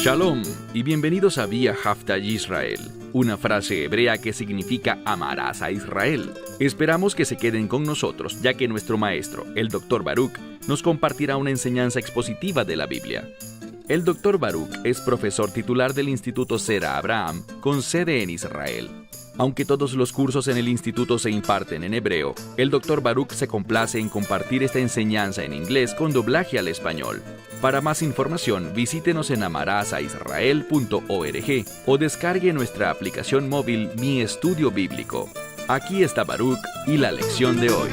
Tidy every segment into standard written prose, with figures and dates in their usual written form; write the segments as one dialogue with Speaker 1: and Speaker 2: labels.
Speaker 1: Shalom y bienvenidos a Vía Hafta Yisrael, una frase hebrea que significa amarás a Israel. Esperamos que se queden con nosotros, ya que nuestro maestro, el Dr. Baruch, nos compartirá una enseñanza expositiva de la Biblia. El Dr. Baruch es profesor titular del Instituto Sera Abraham, con sede en Israel. Aunque todos los cursos en el instituto se imparten en hebreo, el Dr. Baruch se complace en compartir esta enseñanza en inglés con doblaje al español. Para más información, visítenos en amarasaisrael.org o descargue nuestra aplicación móvil Mi Estudio Bíblico. Aquí está Baruch y la lección de hoy.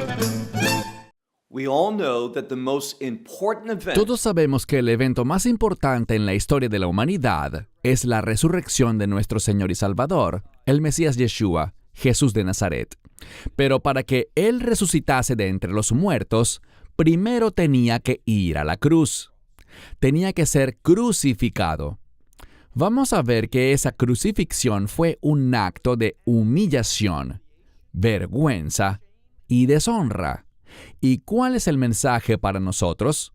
Speaker 2: Todos sabemos que el evento más importante en la historia de la humanidad es la resurrección de nuestro Señor y Salvador, el Mesías Yeshua, Jesús de Nazaret. Pero para que Él resucitase de entre los muertos, primero tenía que ir a la cruz. Tenía que ser crucificado. Vamos a ver que esa crucifixión fue un acto de humillación, vergüenza y deshonra. ¿Y cuál es el mensaje para nosotros?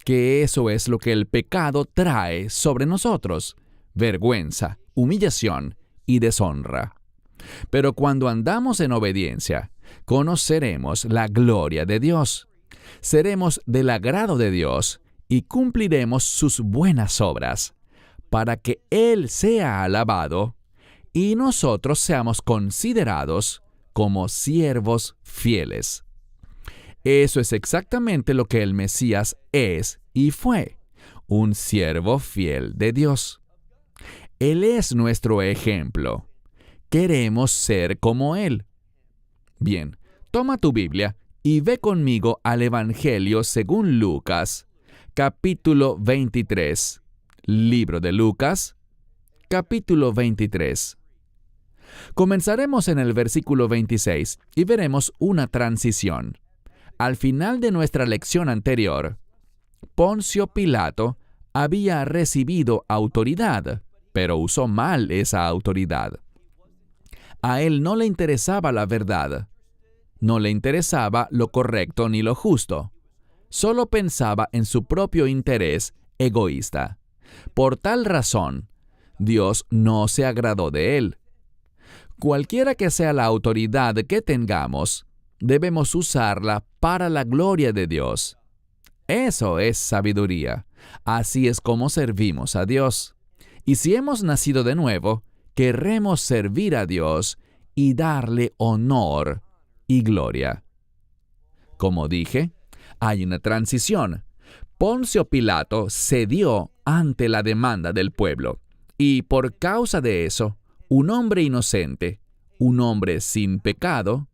Speaker 2: Que eso es lo que el pecado trae sobre nosotros: vergüenza, humillación y deshonra. Pero cuando andamos en obediencia, conoceremos la gloria de Dios. Seremos del agrado de Dios y cumpliremos sus buenas obras, para que Él sea alabado y nosotros seamos considerados como siervos fieles. Eso es exactamente lo que el Mesías es y fue: un siervo fiel de Dios. Él es nuestro ejemplo. Queremos ser como Él. Bien, toma tu Biblia y ve conmigo al Evangelio según Lucas, capítulo 23. Libro de Lucas, capítulo 23. Comenzaremos en el versículo 26 y veremos una transición. Al final de nuestra lección anterior, Poncio Pilato había recibido autoridad, pero usó mal esa autoridad. A él no le interesaba la verdad, no le interesaba lo correcto ni lo justo, solo pensaba en su propio interés egoísta. Por tal razón, Dios no se agradó de él. Cualquiera que sea la autoridad que tengamos, debemos usarla para la gloria de Dios. Eso es sabiduría. Así es como servimos a Dios. Y si hemos nacido de nuevo, querremos servir a Dios y darle honor y gloria. Como dije, hay una transición. Poncio Pilato cedió ante la demanda del pueblo, y por causa de eso, un hombre inocente, un hombre sin pecado,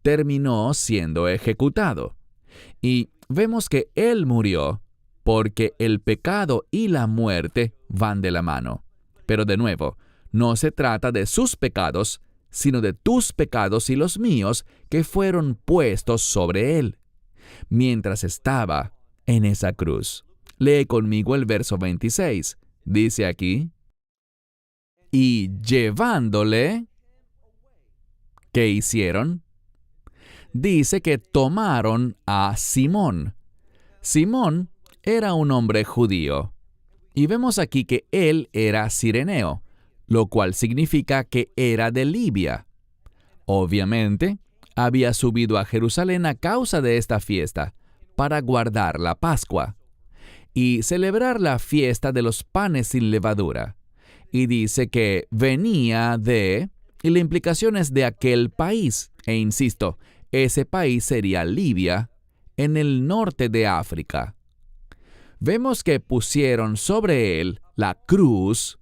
Speaker 2: terminó siendo ejecutado. Y vemos que él murió porque el pecado y la muerte van de la mano. Pero de nuevo, no se trata de sus pecados, sino de tus pecados y los míos que fueron puestos sobre él, mientras estaba en esa cruz. Lee conmigo el verso 26. Dice aquí: y llevándole, ¿qué hicieron? Dice que tomaron a Simón. Simón era un hombre judío. Y vemos aquí que él era cireneo, lo cual significa que era de Libia. Obviamente, había subido a Jerusalén a causa de esta fiesta, para guardar la Pascua y celebrar la fiesta de los panes sin levadura. Y dice que venía de, y la implicación es de aquel país, e insisto, ese país sería Libia, en el norte de África. Vemos que pusieron sobre él la cruz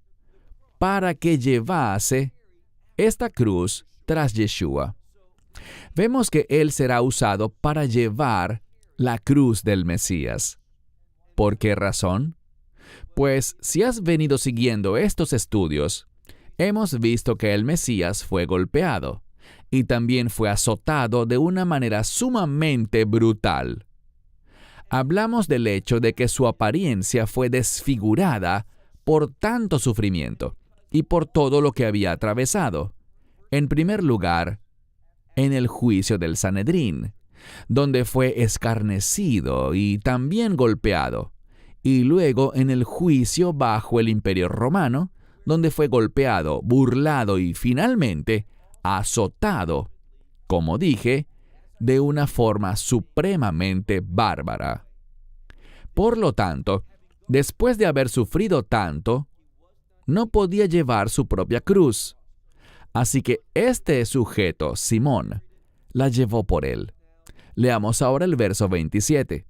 Speaker 2: para que llevase esta cruz tras Yeshua. Vemos que él será usado para llevar la cruz del Mesías. ¿Por qué razón? Pues si has venido siguiendo estos estudios, hemos visto que el Mesías fue golpeado y también fue azotado de una manera sumamente brutal. Hablamos del hecho de que su apariencia fue desfigurada por tanto sufrimiento y por todo lo que había atravesado. En primer lugar, en el juicio del Sanedrín, donde fue escarnecido y también golpeado, y luego en el juicio bajo el Imperio Romano, donde fue golpeado, burlado y finalmente azotado, como dije, de una forma supremamente bárbara. Por lo tanto, después de haber sufrido tanto, no podía llevar su propia cruz. Así que este sujeto, Simón, la llevó por él. Leamos ahora el verso 27.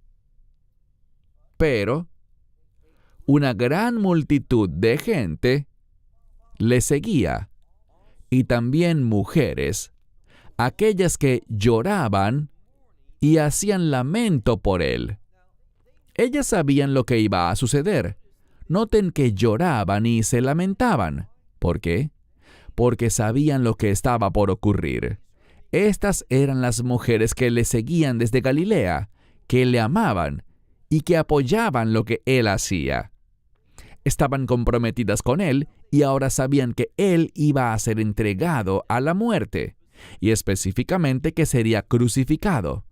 Speaker 2: Pero una gran multitud de gente le seguía, y también mujeres, aquellas que lloraban y hacían lamento por él. Ellas sabían lo que iba a suceder. Noten que lloraban y se lamentaban. ¿Por qué? Porque sabían lo que estaba por ocurrir. Estas eran las mujeres que le seguían desde Galilea, que le amaban y que apoyaban lo que él hacía. Estaban comprometidas con él y ahora sabían que él iba a ser entregado a la muerte, y específicamente que sería crucificado,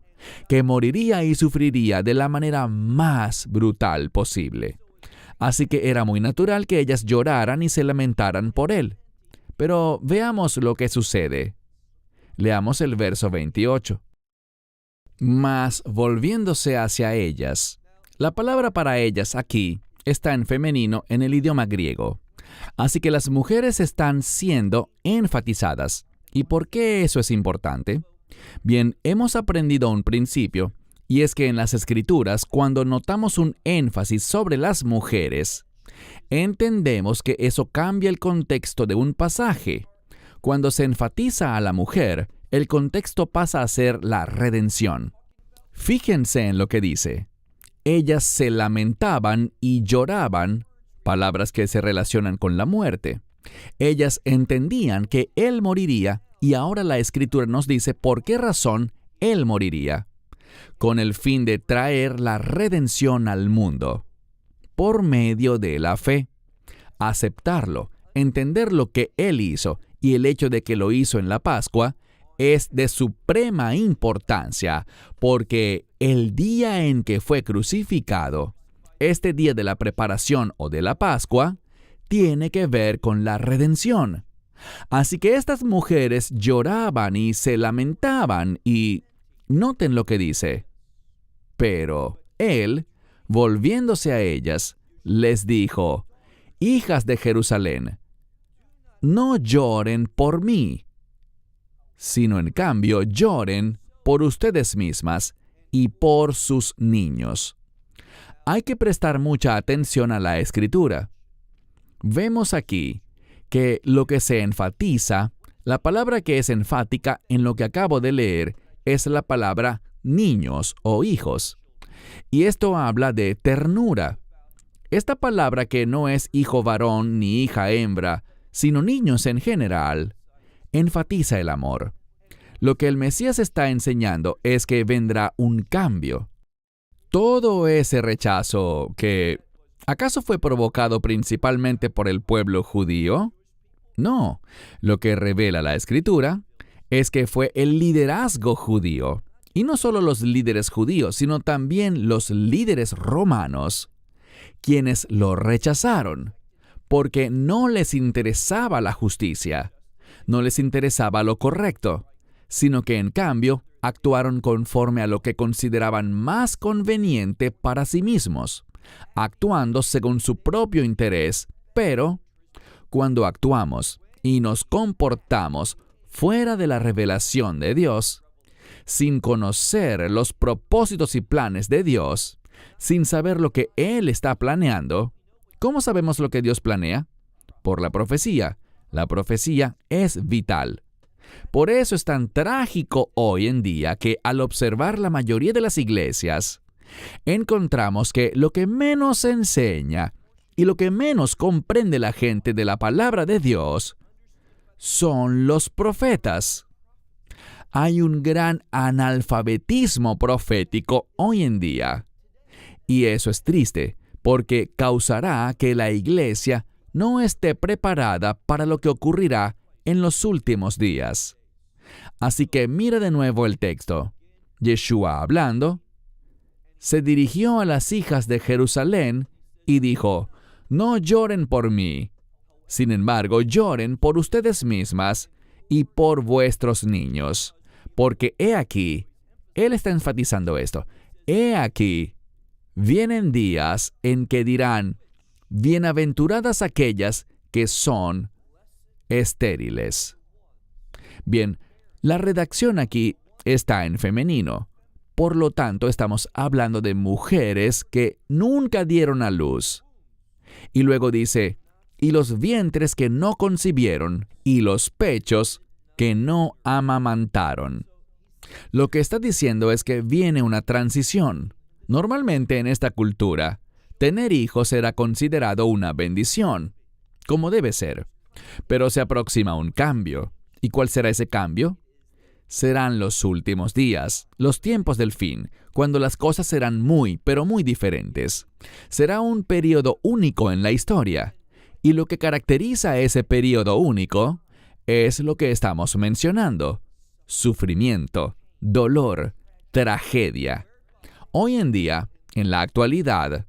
Speaker 2: que moriría y sufriría de la manera más brutal posible. Así que era muy natural que ellas lloraran y se lamentaran por él. Pero veamos lo que sucede. Leamos el verso 28. Mas volviéndose hacia ellas, la palabra para ellas aquí está en femenino en el idioma griego. Así que las mujeres están siendo enfatizadas. ¿Y por qué eso es importante? Bien, hemos aprendido un principio, y es que en las Escrituras, cuando notamos un énfasis sobre las mujeres, entendemos que eso cambia el contexto de un pasaje. Cuando se enfatiza a la mujer, el contexto pasa a ser la redención. Fíjense en lo que dice. Ellas se lamentaban y lloraban, palabras que se relacionan con la muerte. Ellas entendían que él moriría y ahora la Escritura nos dice por qué razón él moriría. Con el fin de traer la redención al mundo. Por medio de la fe. Aceptarlo, entender lo que él hizo y el hecho de que lo hizo en la Pascua es de suprema importancia, porque el día en que fue crucificado, este día de la preparación o de la Pascua, tiene que ver con la redención. Así que estas mujeres lloraban y se lamentaban y noten lo que dice. Pero él, volviéndose a ellas, les dijo: Hijas de Jerusalén, no lloren por mí, sino en cambio lloren por ustedes mismas y por sus niños. Hay que prestar mucha atención a la Escritura. Vemos aquí que lo que se enfatiza, la palabra que es enfática en lo que acabo de leer, es la palabra niños o hijos. Y esto habla de ternura. Esta palabra que no es hijo varón ni hija hembra, sino niños en general, enfatiza el amor. Lo que el Mesías está enseñando es que vendrá un cambio. Todo ese rechazo que, ¿acaso fue provocado principalmente por el pueblo judío? No, lo que revela la Escritura es que fue el liderazgo judío, y no solo los líderes judíos, sino también los líderes romanos, quienes lo rechazaron, porque no les interesaba la justicia, no les interesaba lo correcto, sino que en cambio actuaron conforme a lo que consideraban más conveniente para sí mismos, actuando según su propio interés, pero cuando actuamos y nos comportamos fuera de la revelación de Dios, sin conocer los propósitos y planes de Dios, sin saber lo que Él está planeando, ¿cómo sabemos lo que Dios planea? Por la profecía. La profecía es vital. Por eso es tan trágico hoy en día que al observar la mayoría de las iglesias, encontramos que lo que menos se enseña y lo que menos comprende la gente de la palabra de Dios son los profetas. Hay un gran analfabetismo profético hoy en día. Y eso es triste, porque causará que la iglesia no esté preparada para lo que ocurrirá en los últimos días. Así que mira de nuevo el texto. Yeshua hablando, se dirigió a las hijas de Jerusalén y dijo, no lloren por mí. Sin embargo, lloren por ustedes mismas y por vuestros niños. Porque he aquí, él está enfatizando esto, he aquí, vienen días en que dirán, bienaventuradas aquellas que son estériles. Bien, la redacción aquí está en femenino. Por lo tanto, estamos hablando de mujeres que nunca dieron a luz. Y luego dice, y los vientres que no concibieron, y los pechos que no amamantaron. Lo que está diciendo es que viene una transición. Normalmente en esta cultura, tener hijos era considerado una bendición, como debe ser. Pero se aproxima un cambio. ¿Y cuál será ese cambio? Serán los últimos días, los tiempos del fin, cuando las cosas serán muy, pero muy diferentes. Será un periodo único en la historia. Y lo que caracteriza ese periodo único es lo que estamos mencionando: sufrimiento, dolor, tragedia. Hoy en día, en la actualidad,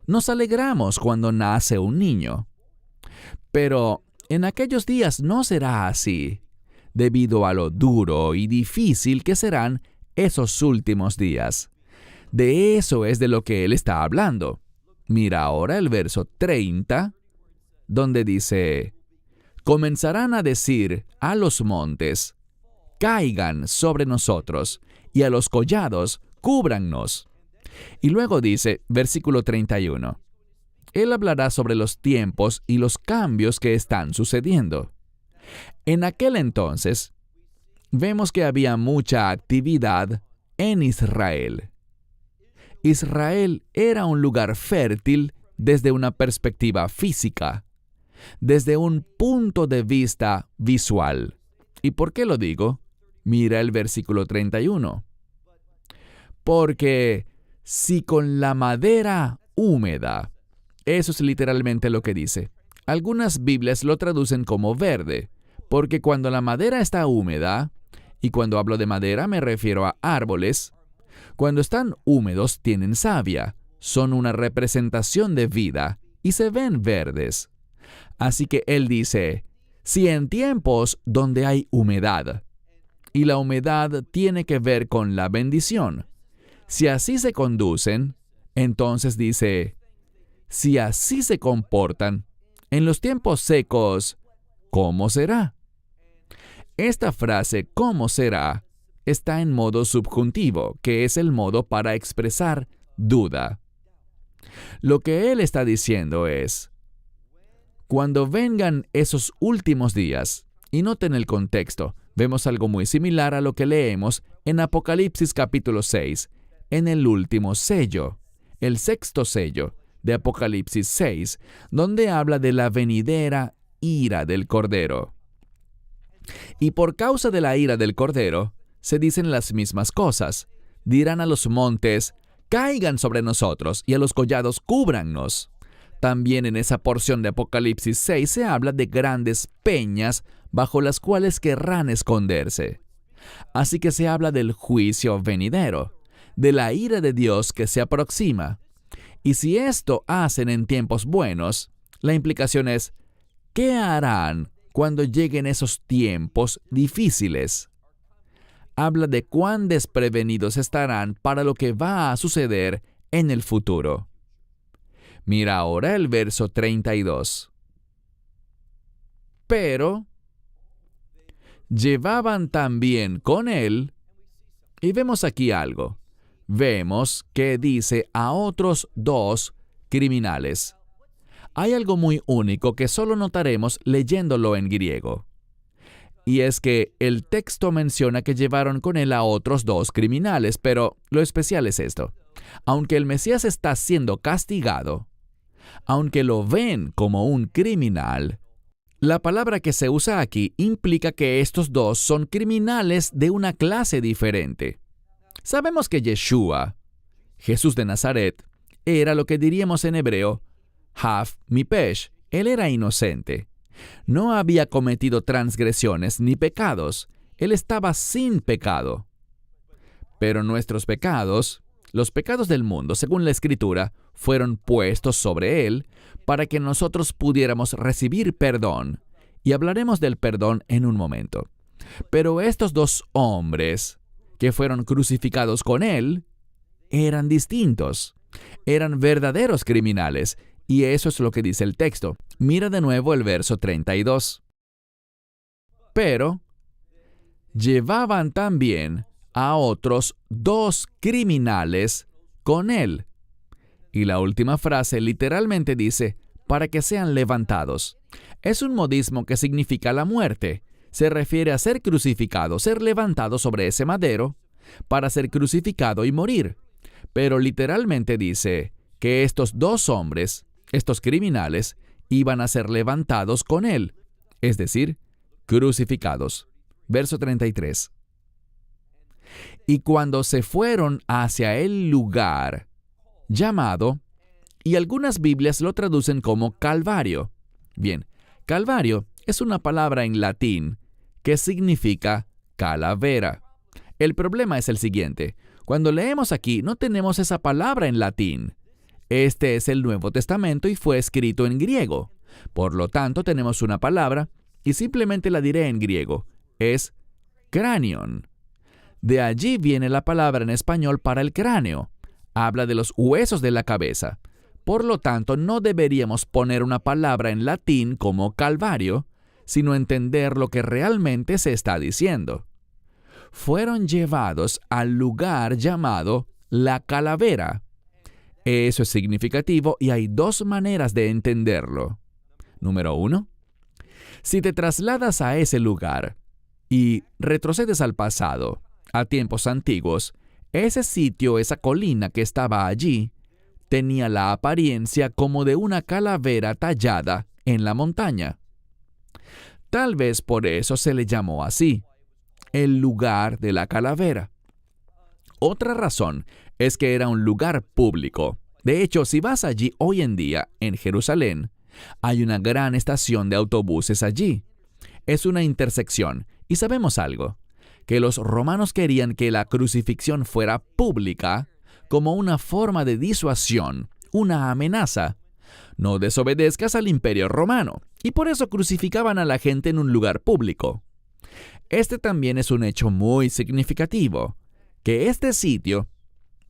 Speaker 2: nos alegramos cuando nace un niño. Pero en aquellos días no será así, debido a lo duro y difícil que serán esos últimos días. De eso es de lo que él está hablando. Mira ahora el verso 30, donde dice, comenzarán a decir a los montes, caigan sobre nosotros, y a los collados, cúbrannos. Y luego dice, versículo 31, él hablará sobre los tiempos y los cambios que están sucediendo. En aquel entonces, vemos que había mucha actividad en Israel. Israel era un lugar fértil desde una perspectiva física, desde un punto de vista visual. ¿Y por qué lo digo? Mira el versículo 31. Porque si con la madera húmeda, eso es literalmente lo que dice. Algunas Biblias lo traducen como verde, porque cuando la madera está húmeda, y cuando hablo de madera me refiero a árboles, cuando están húmedos tienen savia, son una representación de vida y se ven verdes. Así que él dice, si en tiempos donde hay humedad, y la humedad tiene que ver con la bendición, si así se conducen, entonces dice, si así se comportan, en los tiempos secos, ¿cómo será? Esta frase, ¿cómo será?, está en modo subjuntivo, que es el modo para expresar duda. Lo que él está diciendo es, cuando vengan esos últimos días, y noten el contexto, vemos algo muy similar a lo que leemos en Apocalipsis capítulo 6, en el último sello, el sexto sello de Apocalipsis 6, donde habla de la venidera ira del Cordero. Y por causa de la ira del Cordero, se dicen las mismas cosas. Dirán a los montes, caigan sobre nosotros, y a los collados, cúbrannos. También en esa porción de Apocalipsis 6 se habla de grandes peñas bajo las cuales querrán esconderse. Así que se habla del juicio venidero, de la ira de Dios que se aproxima. Y si esto hacen en tiempos buenos, la implicación es, ¿qué harán cuando lleguen esos tiempos difíciles? Habla de cuán desprevenidos estarán para lo que va a suceder en el futuro. Mira ahora el verso 32. Pero llevaban también con él, y vemos aquí algo. Vemos que dice a otros 2 criminales. Hay algo muy único que solo notaremos leyéndolo en griego. Y es que el texto menciona que llevaron con él a otros 2 criminales, pero lo especial es esto. Aunque el Mesías está siendo castigado, aunque lo ven como un criminal, la palabra que se usa aquí implica que estos 2 son criminales de una clase diferente. Sabemos que Yeshua, Jesús de Nazaret, era lo que diríamos en hebreo, Haf Mipesh. Él era inocente. No había cometido transgresiones ni pecados. Él estaba sin pecado. Pero nuestros pecados, los pecados del mundo, según la Escritura, fueron puestos sobre él para que nosotros pudiéramos recibir perdón. Y hablaremos del perdón en un momento. Pero estos dos hombres que fueron crucificados con él eran distintos. Eran verdaderos criminales. Y eso es lo que dice el texto. Mira de nuevo el verso 32. Pero llevaban también a otros dos criminales con él. Y la última frase literalmente dice, para que sean levantados. Es un modismo que significa la muerte. Se refiere a ser crucificado, ser levantado sobre ese madero, para ser crucificado y morir. Pero literalmente dice que estos dos hombres, estos criminales, iban a ser levantados con él, es decir, crucificados. Verso 33. Y cuando se fueron hacia el lugar llamado, y algunas Biblias lo traducen como Calvario. Bien, Calvario es una palabra en latín que significa calavera. El problema es el siguiente. Cuando leemos aquí, no tenemos esa palabra en latín. Este es el Nuevo Testamento y fue escrito en griego. Por lo tanto, tenemos una palabra, y simplemente la diré en griego. Es cranion. De allí viene la palabra en español para el cráneo. Habla de los huesos de la cabeza. Por lo tanto, no deberíamos poner una palabra en latín como calvario, sino entender lo que realmente se está diciendo. Fueron llevados al lugar llamado la calavera. Eso es significativo y hay dos maneras de entenderlo. Número 1. Si te trasladas a ese lugar y retrocedes al pasado, a tiempos antiguos, ese sitio, esa colina que estaba allí, tenía la apariencia como de una calavera tallada en la montaña. Tal vez por eso se le llamó así, el lugar de la calavera. Otra razón es que era un lugar público. De hecho, si vas allí hoy en día, en Jerusalén, hay una gran estación de autobuses allí. Es una intersección, y sabemos algo, que los romanos querían que la crucifixión fuera pública como una forma de disuasión, una amenaza. No desobedezcas al imperio romano, y por eso crucificaban a la gente en un lugar público. Este también es un hecho muy significativo, que este sitio,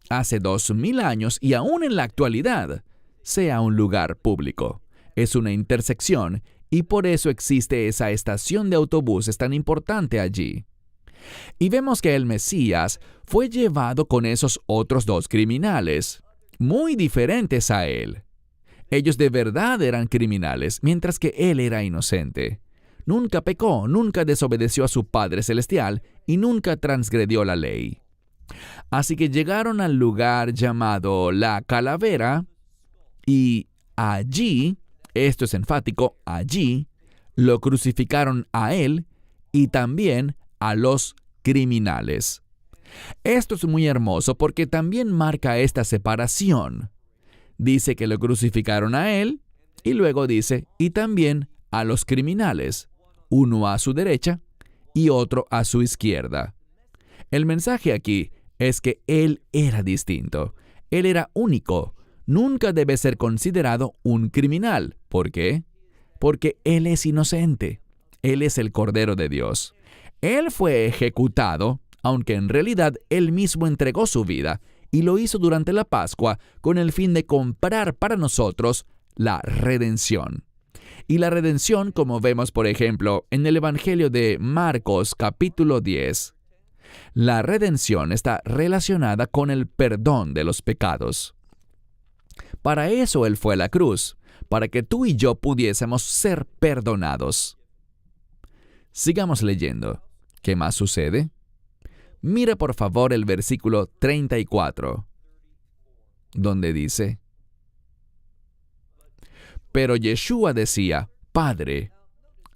Speaker 2: hace 2000 años y aún en la actualidad, sea un lugar público. Es una intersección y por eso existe esa estación de autobuses tan importante allí. Y vemos que el Mesías fue llevado con esos otros dos criminales, muy diferentes a él. Ellos de verdad eran criminales, mientras que él era inocente. Nunca pecó, nunca desobedeció a su Padre Celestial y nunca transgredió la ley. Así que llegaron al lugar llamado la calavera y allí, esto es enfático, allí lo crucificaron a él y también a los criminales. Esto es muy hermoso porque también marca esta separación. Dice que lo crucificaron a él y luego dice, y también a los criminales, uno a su derecha y otro a su izquierda. El mensaje aquí es que él era distinto. Él era único. Nunca debe ser considerado un criminal. ¿Por qué? Porque él es inocente. Él es el Cordero de Dios. Él fue ejecutado, aunque en realidad él mismo entregó su vida y lo hizo durante la Pascua con el fin de comprar para nosotros la redención. Y la redención, como vemos por ejemplo en el Evangelio de Marcos capítulo 10, la redención está relacionada con el perdón de los pecados. Para eso Él fue a la cruz, para que tú y yo pudiésemos ser perdonados. Sigamos leyendo. ¿Qué más sucede? Mira por favor el versículo 34, donde dice: Pero Yeshua decía, Padre,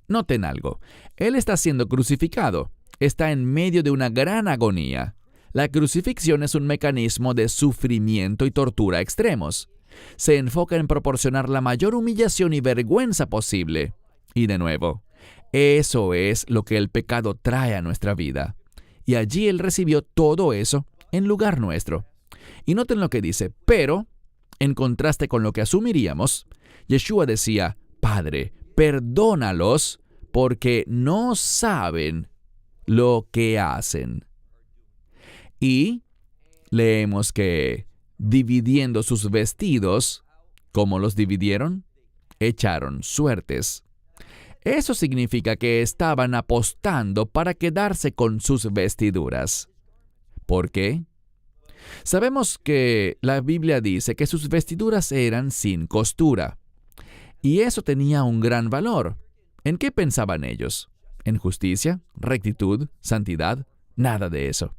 Speaker 2: noten algo, Él está siendo crucificado, está en medio de una gran agonía. La crucifixión es un mecanismo de sufrimiento y tortura extremos. Se enfoca en proporcionar la mayor humillación y vergüenza posible. Y de nuevo, eso es lo que el pecado trae a nuestra vida. Y allí Él recibió todo eso en lugar nuestro. Y noten lo que dice, pero en contraste con lo que asumiríamos, Yeshua decía, Padre, perdónalos porque no saben lo que hacen. Y leemos que, dividiendo sus vestidos, ¿cómo los dividieron? Echaron suertes. Eso significa que estaban apostando para quedarse con sus vestiduras. ¿Por qué? Sabemos que la Biblia dice que sus vestiduras eran sin costura. Y eso tenía un gran valor. ¿En qué pensaban ellos? ¿En justicia, rectitud, santidad? Nada de eso.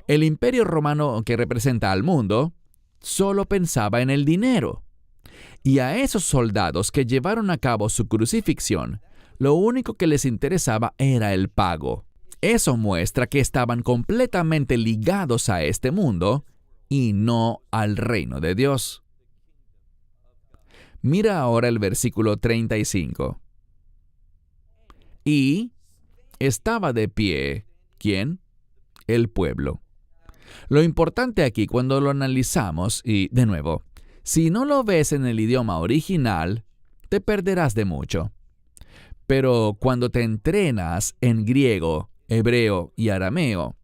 Speaker 2: El imperio romano que representa al mundo solo pensaba en el dinero. Y a esos soldados que llevaron a cabo su crucifixión, lo único que les interesaba era el pago. Eso muestra que estaban completamente ligados a este mundo y no al reino de Dios. Mira ahora el versículo 35. Y estaba de pie, ¿quién? El pueblo. Lo importante aquí cuando lo analizamos, y de nuevo, si no lo ves en el idioma original, te perderás de mucho. Pero cuando te entrenas en griego, hebreo y arameo,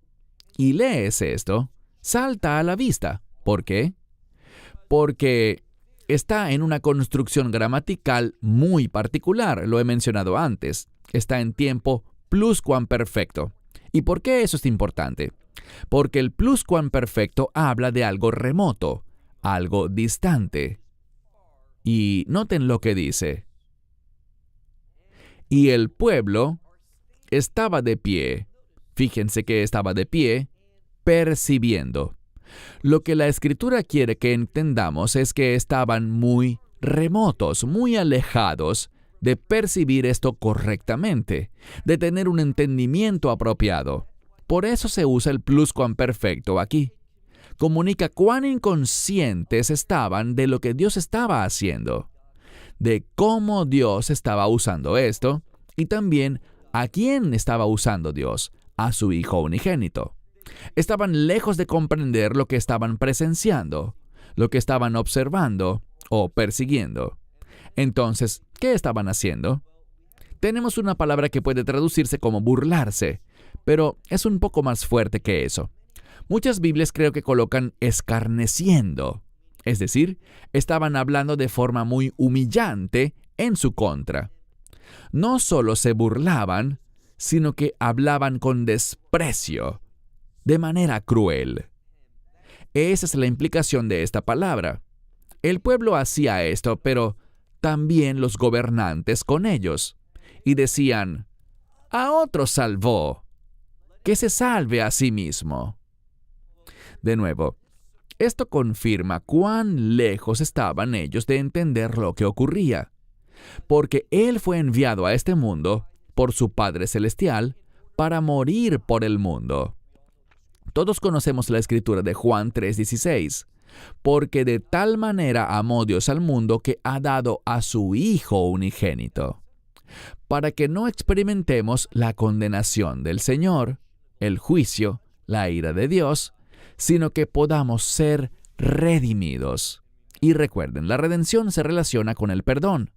Speaker 2: y lees esto, salta a la vista. ¿Por qué? Porque está en una construcción gramatical muy particular, lo he mencionado antes. Está en tiempo pluscuamperfecto. ¿Y por qué eso es importante? Porque el pluscuamperfecto habla de algo remoto, algo distante. Y noten lo que dice. Y el pueblo estaba de pie. Fíjense que estaba de pie, percibiendo. Lo que la Escritura quiere que entendamos es que estaban muy remotos, muy alejados de percibir esto correctamente, de tener un entendimiento apropiado. Por eso se usa el pluscuamperfecto aquí. Comunica cuán inconscientes estaban de lo que Dios estaba haciendo, de cómo Dios estaba usando esto, y también a quién estaba usando Dios, a su Hijo unigénito. Estaban lejos de comprender lo que estaban presenciando, lo que estaban observando o persiguiendo. Entonces, ¿qué estaban haciendo? Tenemos una palabra que puede traducirse como burlarse, pero es un poco más fuerte que eso. Muchas Biblias creo que colocan escarneciendo, es decir, estaban hablando de forma muy humillante en su contra. No solo se burlaban, sino que hablaban con desprecio, de manera cruel. Esa es la implicación de esta palabra. El pueblo hacía esto, pero también los gobernantes con ellos, y decían, «A otro salvó, que se salve a sí mismo». De nuevo, esto confirma cuán lejos estaban ellos de entender lo que ocurría, porque Él fue enviado a este mundo por su Padre Celestial para morir por el mundo. Todos conocemos la escritura de Juan 3:16, porque de tal manera amó Dios al mundo que ha dado a su Hijo unigénito, para que no experimentemos la condenación del Señor, el juicio, la ira de Dios, sino que podamos ser redimidos. Y recuerden, la redención se relaciona con el perdón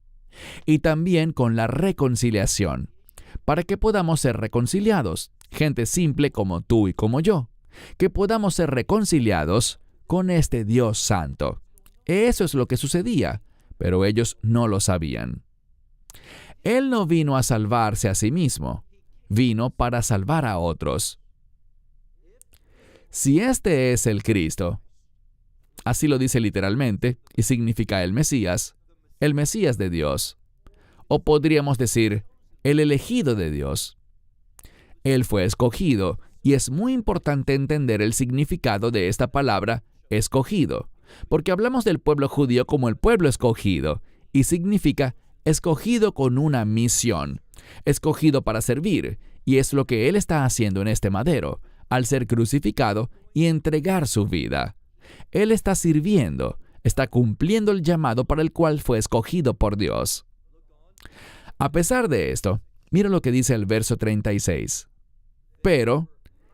Speaker 2: y también con la reconciliación, para que podamos ser reconciliados, gente simple como tú y como yo, que podamos ser reconciliados con este Dios santo. Eso es lo que sucedía, pero ellos no lo sabían. Él no vino a salvarse a sí mismo, vino para salvar a otros. Si este es el Cristo, así lo dice literalmente, y significa el Mesías de Dios, o podríamos decir, el elegido de Dios. Él fue escogido, y es muy importante entender el significado de esta palabra, escogido, porque hablamos del pueblo judío como el pueblo escogido, y significa escogido con una misión, escogido para servir, y es lo que Él está haciendo en este madero, al ser crucificado y entregar su vida. Él está sirviendo, está cumpliendo el llamado para el cual fue escogido por Dios. A pesar de esto, mira lo que dice el verso 36. Pero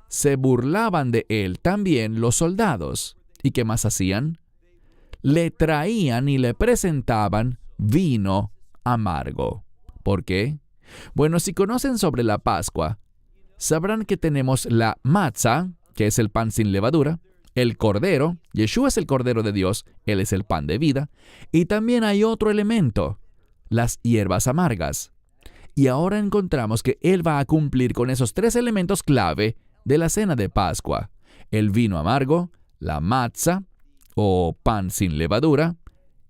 Speaker 2: se burlaban de él también los soldados. ¿Y qué más hacían? le traían y le presentaban vino amargo. ¿Por qué? Bueno, si conocen sobre la Pascua, sabrán que tenemos la matzah, que es el pan sin levadura, el cordero, Yeshua es el cordero de Dios, Él es el pan de vida, y también hay otro elemento, las hierbas amargas. Y ahora encontramos que Él va a cumplir con esos 3 elementos clave de la cena de Pascua: el vino amargo, la matzah, o pan sin levadura,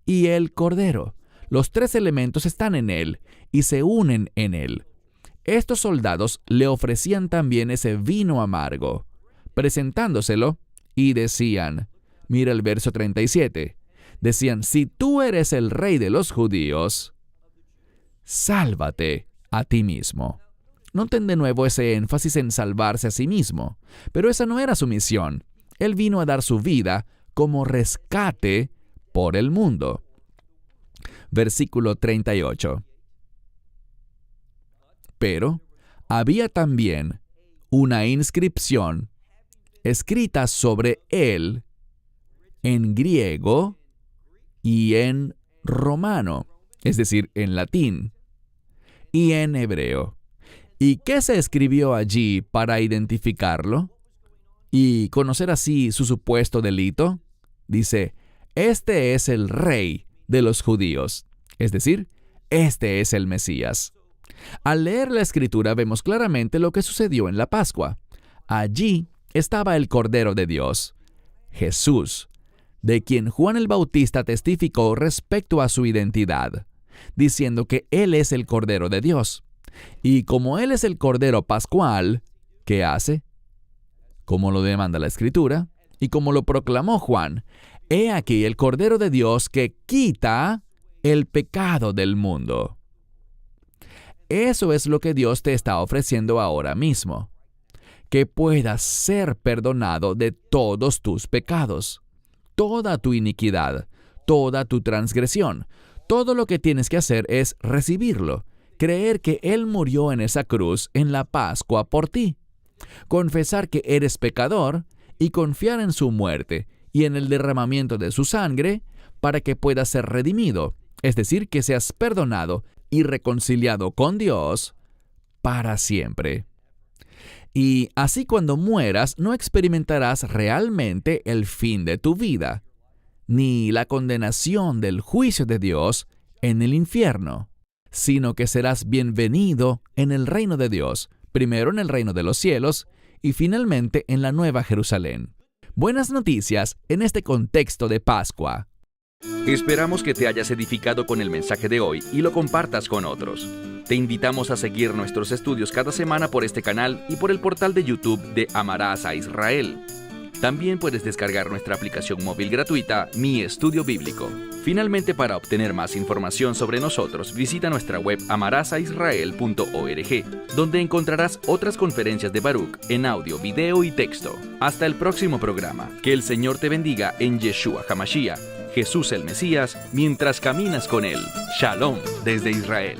Speaker 2: y el cordero. Los 3 elementos están en Él y se unen en Él. Estos soldados le ofrecían también ese vino amargo, presentándoselo, y decían, mira el verso 37, decían: si tú eres el rey de los judíos, sálvate a ti mismo. Noten de nuevo ese énfasis en salvarse a sí mismo, pero esa no era su misión. Él vino a dar su vida como rescate por el mundo. Versículo 38. Pero había también una inscripción escrita sobre él en griego y en romano, es decir, en latín y en hebreo. ¿Y qué se escribió allí para identificarlo y conocer así su supuesto delito? Dice: este es el rey de los judíos, es decir, este es el Mesías. Al leer la Escritura vemos claramente lo que sucedió en la Pascua. Allí estaba el Cordero de Dios, Jesús, de quien Juan el Bautista testificó respecto a su identidad, diciendo que Él es el Cordero de Dios. Y como Él es el Cordero Pascual, ¿qué hace? Como lo demanda la Escritura, y como lo proclamó Juan: he aquí el Cordero de Dios que quita el pecado del mundo. Eso es lo que Dios te está ofreciendo ahora mismo, que puedas ser perdonado de todos tus pecados, toda tu iniquidad, toda tu transgresión. Todo lo que tienes que hacer es recibirlo, creer que Él murió en esa cruz en la Pascua por ti, confesar que eres pecador y confiar en su muerte y en el derramamiento de su sangre para que puedas ser redimido, es decir, que seas perdonado y reconciliado con Dios para siempre. Y así cuando mueras no experimentarás realmente el fin de tu vida, ni la condenación del juicio de Dios en el infierno, sino que serás bienvenido en el reino de Dios, primero en el reino de los cielos y finalmente en la Nueva Jerusalén. Buenas noticias en este contexto de Pascua.
Speaker 1: Esperamos que te hayas edificado con el mensaje de hoy y lo compartas con otros. Te invitamos a seguir nuestros estudios cada semana por este canal y por el portal de YouTube de Amarás a Israel. También puedes descargar nuestra aplicación móvil gratuita, Mi Estudio Bíblico. Finalmente, para obtener más información sobre nosotros, visita nuestra web amarasaisrael.org, donde encontrarás otras conferencias de Baruch en audio, video y texto. Hasta el próximo programa. Que el Señor te bendiga en Yeshua HaMashiach, Jesús el Mesías, mientras caminas con Él. Shalom desde Israel.